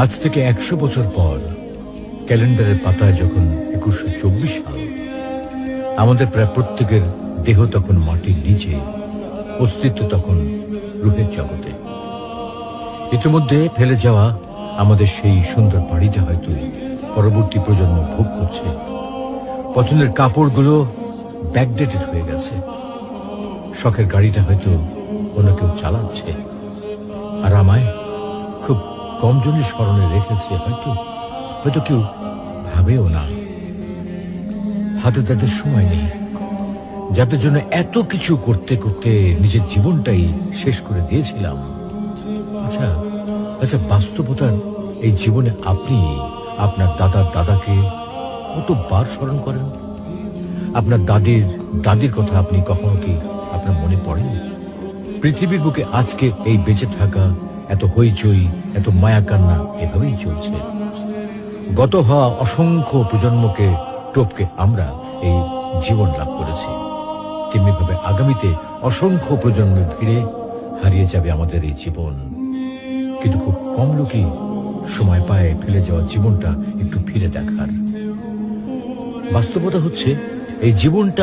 আজ থেকে 100 বছর পর ক্যালেন্ডারের পাতায় যখন 2124 সাল, আমাদের প্রায় প্রত্যেকের দেহ তখন মাটির নিচে, অস্তিত্ব তখন রূহের জগতে। ইতিমধ্যে ফেলে যাওয়া আমাদের সেই সুন্দর বাড়িটা হয়তো পরবর্তী প্রজন্ম ভোগ করছে। পছন্দের কাপড়গুলো ব্যাকডেটেড হয়ে গেছে। শখের গাড়িটা হয়তো অন্য কেউ চালাচ্ছে, আর আমায় খুব কম জনের স্মরণে রেখেছে হয়তো হয়তো কেউ ভাবেও না। হাতে তাদের সময় নেই, যাদের জন্য এত কিছু করতে করতে নিজের জীবনটাই শেষ করে দিয়েছিলাম। আচ্ছা আচ্ছা, বাস্তবতার এই জীবনে আপনি আপনার দাদার দাদাকে কতবার স্মরণ করেন? আপনার দাদির কথা আপনি কখনো কি আপনার মনে পড়ে? পৃথিবীর বুকে আজকে এই বেঁচে থাকা, এত হইচই, এত মায়া কান্না এভাবেই চলছে। গত হওয়া অসংখ্য প্রজন্মকে টপকে আমরা এই জীবন লাভ করেছি। তেমনিভাবে আগামীতে অসংখ্য প্রজন্মের ভিড়ে হারিয়ে যাবে আমাদের এই জীবন। কিন্তু খুব কম লোকই সময় পায় ফেলে যাওয়া জীবনটা একটু ফিরে দেখার। বাস্তবতা হচ্ছে এই জীবনটা